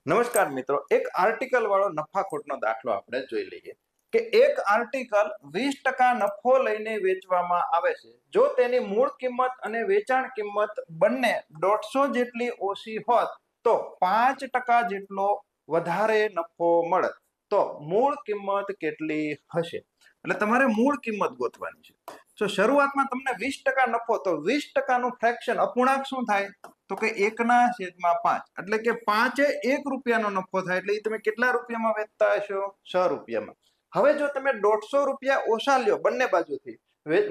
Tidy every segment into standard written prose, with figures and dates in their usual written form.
નમસ્કાર મિત્રો, એક આર્ટિકલ વાળો નફાખોટનો દાખલો આપણે જોઈ લઈએ કે એક આર્ટિકલ 20% નફો લઈને વેચવામાં આવે છે. જો તેની મૂળ કિંમત અને વેચાણ કિંમત બંને 150 જેટલી ઓછી હોત તો 5% જેટલો વધારે નફો મળે. તો મૂળ કિંમત કેટલી હશે? એટલે તમારે મૂળ કિંમત ગોતવાની છે. તો શરૂઆતમાં તમને 20% નફો, તો 20%નું ફ્રેક્શન અપૂર્ણાંક શું થાય? તો કે 1/5, એટલે કે 5 એ 1 રૂપિયાનો નફો થાય. એટલે તમે કેટલા રૂપિયામાં વેચતા હશો? 6 રૂપિયામાં. હવે જો તમે 150 રૂપિયા ઓછા લ્યો બંને બાજુથી,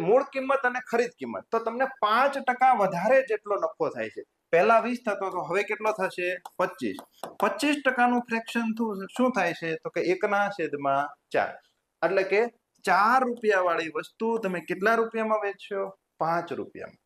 મૂળ કિંમત અને ખરીદ કિંમત, તો તમને 5% વધારે જેટલો નફો થાય છે. પહેલા 20 થતો તો હવે કેટલો થશે? 25. 25%નું ફ્રેક્શન શું થાય છે? તો કે 1/4, એટલે કે 4 રૂપિયા વાળી વસ્તુ તમે કેટલા રૂપિયામાં વેચશો? 5 રૂપિયામાં.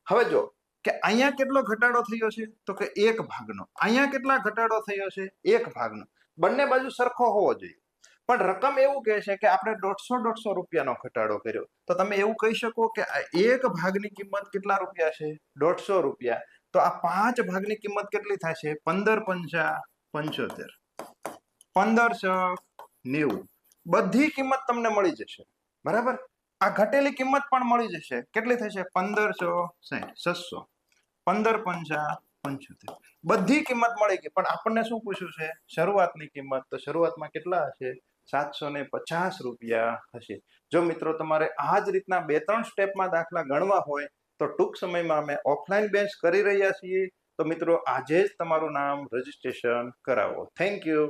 હવે જો કે અહીંયા કેટલો ઘટાડો થયો છે? તો કે 1 ભાગનો. અહીંયા કેટલા ઘટાડો થયો છે? 1 ભાગનો. બંને બાજુ સરખો હોવો જોઈએ, પણ રકમ એવું કહે છે કે આપણે 150 રૂપિયાનો ઘટાડો કર્યો. તો તમે એવું કહી શકો કે આ 1 ભાગની કિંમત કેટલા રૂપિયા છે? 150 રૂપિયા. તો આ 5 ભાગની કિંમત કેટલી થશે? 15 પંચા 75, 15 90. બધી કિંમત તમને મળી જશે, બરાબર. આ ઘટેલી કિંમત પણ મળી જશે. કેટલી થશે? 1560, 600, 15 પંચા 75. બધી કિંમત મળી ગઈ, પણ આપણને શું પૂછ્યું છે? શરૂઆતની કિંમત. તો શરૂઆતમાં કેટલા હશે? 750 રૂપિયા હશે. જો મિત્રો તમારે આ જ રીતના 2-3 સ્ટેપમાં દાખલા ગણવા હોય તો ટૂંક સમયમાં અમે ઓફલાઈન બેચ કરી રહ્યા છીએ. તો મિત્રો આજે જ તમારું નામ રજીસ્ટ્રેશન કરાવો. Thank you.